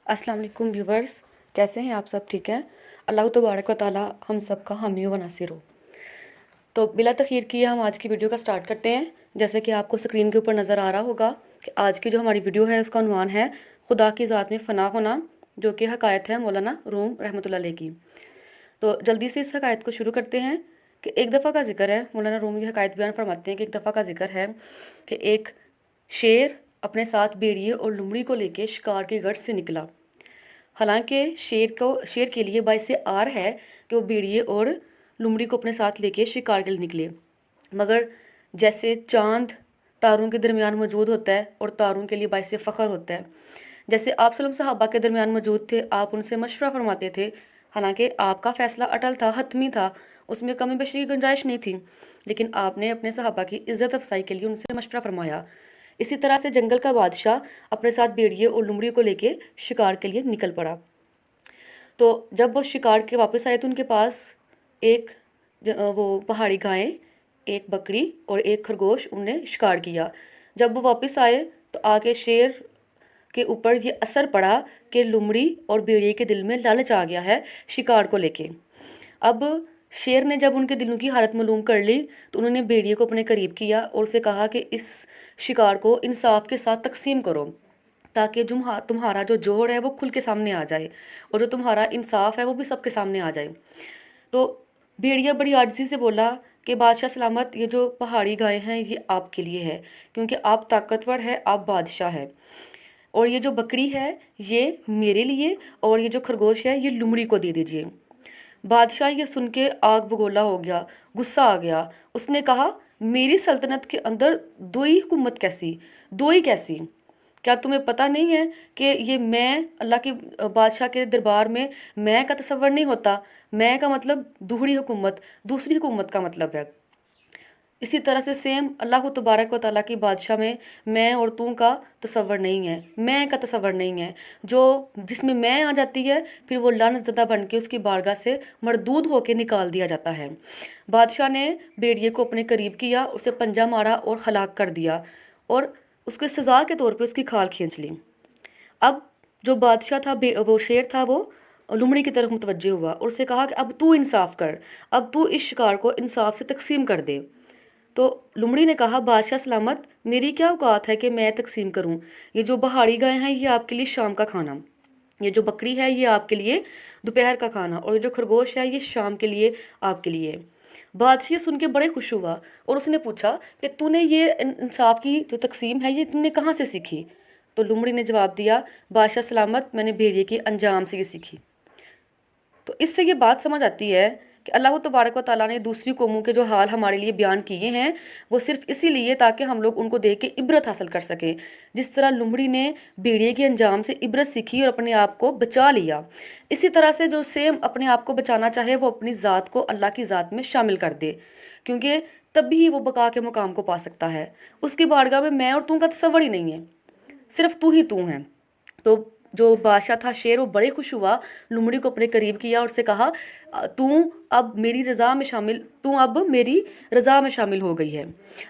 अस्सलाम वालेकुम व्यूवर्स, कैसे हैं आप सब? ठीक हैं। अल्लाह तबारक व तआला हम सब का हामी व नासिर हो। तो बिला तखीर किए हम आज की वीडियो का स्टार्ट करते हैं। जैसे कि आपको स्क्रीन के ऊपर नज़र आ रहा होगा कि आज की जो हमारी वीडियो है उसका उन्वान है खुदा की ज़ात में फ़ना होना, जो कि हकायत है मौलाना रूम रहमतुल्लाह अलैह की। तो जल्दी से इस हकायत को शुरू करते हैं कि एक दफ़ा का जिक्र है, मौलाना रूम की हकायत बयान फरमाते हैं कि एक दफ़ा का जिक्र है कि एक शेर अपने साथ भेड़िए और लुमड़ी को लेके शिकार की गर्द से निकला। हालांकि शेर के लिए बाइस आर है कि वो भेड़िए और लुमड़ी को अपने साथ लेके शिकार के लिए निकले, मगर जैसे चांद तारों के दरमियान मौजूद होता है और तारों के लिए बाइस फ़ख्र होता है, जैसे आप सल्लम सहाबा के दरमियान मौजूद थे, आप उनसे मशवरा फरमाते थे। हालांकि आपका फ़ैसला अटल था, हतमी था, उसमें कमी बशरी की गुंजाइश नहीं थी, लेकिन आपने अपने सहाबा की इज़्ज़त अफसाई के लिए उनसे मशवरा फरमाया। इसी तरह से जंगल का बादशाह अपने साथ भेड़िए और लुमड़ी को लेके शिकार के लिए निकल पड़ा। तो जब वो शिकार के वापस आए तो उनके पास एक वो पहाड़ी गायें, एक बकरी और एक खरगोश उनने शिकार किया। जब वो वापस आए तो आके शेर के ऊपर ये असर पड़ा कि लुमड़ी और भेड़िए के दिल में लालच आ गया है शिकार को लेके। अब शेर ने जब उनके दिलों की हालत मालूम कर ली तो उन्होंने भेड़िए को अपने करीब किया और उसे कहा कि इस शिकार को इंसाफ के साथ तकसीम करो, ताकि तुम्हारा जो जोड़ है वो खुल के सामने आ जाए और जो तुम्हारा इंसाफ है वो भी सबके सामने आ जाए। तो भेड़िया बड़ी आजिज़ी से बोला कि बादशाह सलामत, ये जो पहाड़ी गायें हैं ये आपके लिए है, क्योंकि आप ताकतवर है, आप बादशाह है। और ये जो बकरी है ये मेरे लिए, और ये जो खरगोश है ये लुमड़ी को दे दीजिए। बादशाह ये सुन के आग बगोला हो गया, गुस्सा आ गया। उसने कहा, मेरी सल्तनत के अंदर दोई हुकूमत कैसी, दोई कैसी? क्या तुम्हें पता नहीं है कि ये मैं अल्लाह के बादशाह के दरबार में मैं का तसव्वुर नहीं होता। मैं का मतलब दूसरी हुकूमत, दूसरी हुकूमत का मतलब है। इसी तरह से सेम अल्लाह तबारक व तआला की बादशाह में मैं और तू का तसव्वुर नहीं है, मैं का तसव्वुर नहीं है। जो जिसमें मैं आ जाती है फिर वो लानत ज़दा बन के उसकी बारगाह से मरदूद होकर निकाल दिया जाता है। बादशाह ने भेड़िए को अपने करीब किया, उसे पंजा मारा और हलाक कर दिया और उसके सज़ा के तौर पे उसकी खाल खींच ली। अब जो बादशाह था, वो शेर था, वो लुमड़ी की तरफ मुतवज्जे हुआ और उसे कहा कि अब तू इंसाफ कर, अब तू इस शिकार को इंसाफ से तकसीम कर दे। तो लुमड़ी ने कहा, बादशाह सलामत, मेरी क्या औकात है कि मैं तकसीम करूं? ये जो पहाड़ी गाय हैं ये आपके लिए शाम का खाना, ये जो बकरी है ये आपके लिए दोपहर का खाना, और ये जो खरगोश है ये शाम के लिए आपके लिए। बादशाह सुन के बड़े खुश हुआ और उसने पूछा कि तूने ये इंसाफ की जो तकसीम है ये तूने कहाँ से सीखी? तो लुमड़ी ने जवाब दिया, बादशाह सलामत, मैंने भेड़िए के अंजाम से ये सीखी। तो इससे ये बात समझ आती है कि अल्लाह तबारक व तआला ने दूसरी कौमों के जो हाल हमारे लिए बयान किए हैं वो सिर्फ इसीलिए ताकि हम लोग उनको देख के इबरत हासिल कर सकें। जिस तरह लुमड़ी ने भेड़िए के अंजाम से इबरत सीखी और अपने आप को बचा लिया, इसी तरह से जो सेम अपने आप को बचाना चाहे वो अपनी ज़ात को अल्लाह की ज़ात में शामिल कर दे, क्योंकि तभी वो बका के मुकाम को पा सकता है। उसकी बारगाह में मैं और तू का तसव्वुर ही नहीं है, सिर्फ तू ही तू है। तो जो बादशाह था शेर, वो बड़े खुश हुआ, लुमड़ी को अपने करीब किया और उससे कहा, तू अब मेरी रज़ा में शामिल, तू अब मेरी रज़ा में शामिल हो गई है।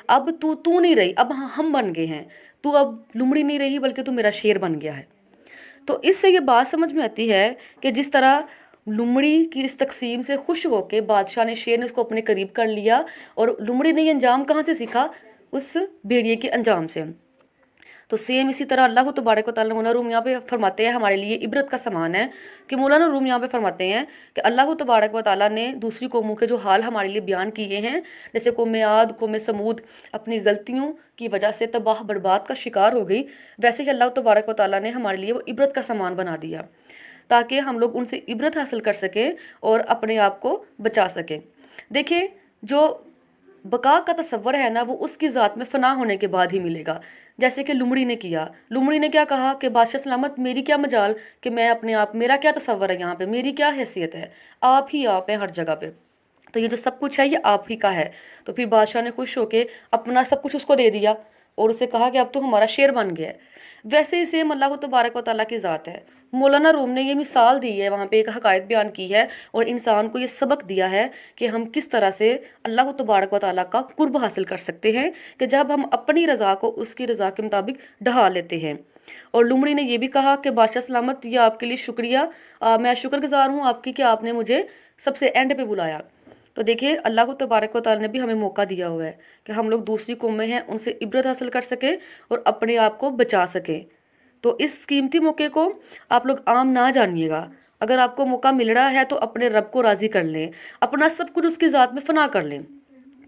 अब तू नहीं रही, अब हम बन गए हैं। तू अब लुमड़ी नहीं रही बल्कि तू मेरा शेर बन गया है। तो इससे ये बात समझ में आती है कि जिस तरह लुमड़ी की इस तकसीम से खुश होकर बादशाह ने, शेर ने उसको अपने करीब कर लिया, और लुमड़ी ने ये अंजाम कहाँ से सीखा? उस भेड़िए के अंजाम से। तो सेम इसी तरह अल्लाह तबारक व तआला मौलाना रूम यहाँ पे फरमाते हैं, हमारे लिए इबरत का समान है कि मौलाना रूम यहाँ पे फरमाते हैं कि अल्लाह तबारक व तआला ने दूसरी कौमों के जो हाल हमारे लिए बयान किए हैं, जैसे कौम आद, कौम समूद अपनी गलतियों की वजह से तबाह बर्बाद का शिकार हो गई, वैसे ही अल्लाह तबारक व तआला ने हमारे लिए वो इबरत का समान बना दिया ताकि हम लोग उनसे इबरत हासिल कर सकें और अपने आप को बचा सकें। देखें, जो बका का तसव्वुर है ना वो उसकी ज़ात में फ़ना होने के बाद ही मिलेगा। जैसे कि लुमड़ी ने किया, लुमड़ी ने क्या कहा कि बादशाह सलामत, मेरी क्या मजाल कि मैं अपने आप, मेरा क्या तसव्वुर है यहाँ पे, मेरी क्या हैसियत है, आप ही आप हैं हर जगह पे, तो ये जो सब कुछ है ये आप ही का है। तो फिर बादशाह ने खुश होकर अपना सब कुछ उसको दे दिया और उसे कहा कि अब तो हमारा शेर बन गया है। वैसे ही सेम अल्लाह तबारक व तआला की ज़ात है। मौलाना रूम ने ये मिसाल दी है, वहाँ पे एक हकायत बयान की है और इंसान को ये सबक दिया है कि हम किस तरह से अल्लाह तबारक व तआला का कुर्ब हासिल कर सकते हैं, कि जब हम अपनी रज़ा को उसकी रज़ा के मुताबिक ढहा लेते हैं। اور लुमड़ी ने ये भी कहा कि बादशाह सलामत, ये आपके लिए शुक्रिया, मैं शुक्रगुजार हूँ आपकी कि आपने मुझे सबसे एंड पे बुलाया। तो देखिए अल्लाह तबारक व तआला ने भी हमें मौका दिया हुआ है कि हम लोग दूसरी कौमें हैं उनसे इबरत हासिल कर सकें और अपने आप को बचा सकें। तो इस कीमती मौके को आप लोग आम ना जानिएगा। अगर आपको मौका मिल रहा है तो अपने रब को राज़ी कर लें, अपना सब कुछ उसकी ज़ात में फ़ना कर लें,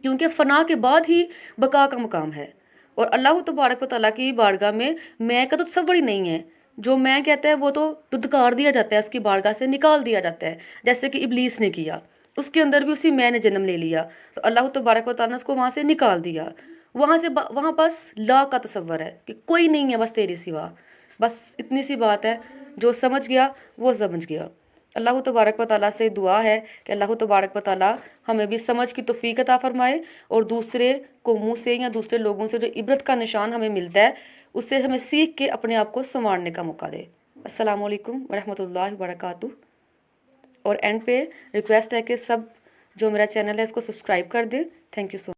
क्योंकि फ़ना के बाद ही बका का मकाम है। और अल्लाह तबारक व तआला की बारगाह में मैं का तो तसव्वुर ही नहीं है। जो मैं कहता है वो तो धुतकार दिया जाता है, उसकी बारगाह से निकाल दिया जाता है, जैसे कि इबलीस ने किया। उसके अंदर भी उसी मैं ने जन्म ले लिया, तो अल्लाह तबारक व तआला ने उसको वहाँ से निकाल दिया। वहाँ बस ला का तसव्वुर है कि कोई नहीं है बस तेरे सिवा। बस इतनी सी बात है, जो समझ गया वो समझ गया। अल्लाह तबारक व तआला से दुआ है कि अल्लाह तबारक व तआला हमें भी समझ की तौफीक अता फरमाए और दूसरे कौमों से या दूसरे लोगों से जो इबरत का निशान हमें मिलता है उससे हमें सीख के अपने आप को संवारने का मौका दे। अस्सलामु अलैकुम वरहमतुल्लाहि वबरकातुहू। और एंड पे रिक्वेस्ट है कि सब जो मेरा चैनल है इसको सब्सक्राइब कर दें। Thank you so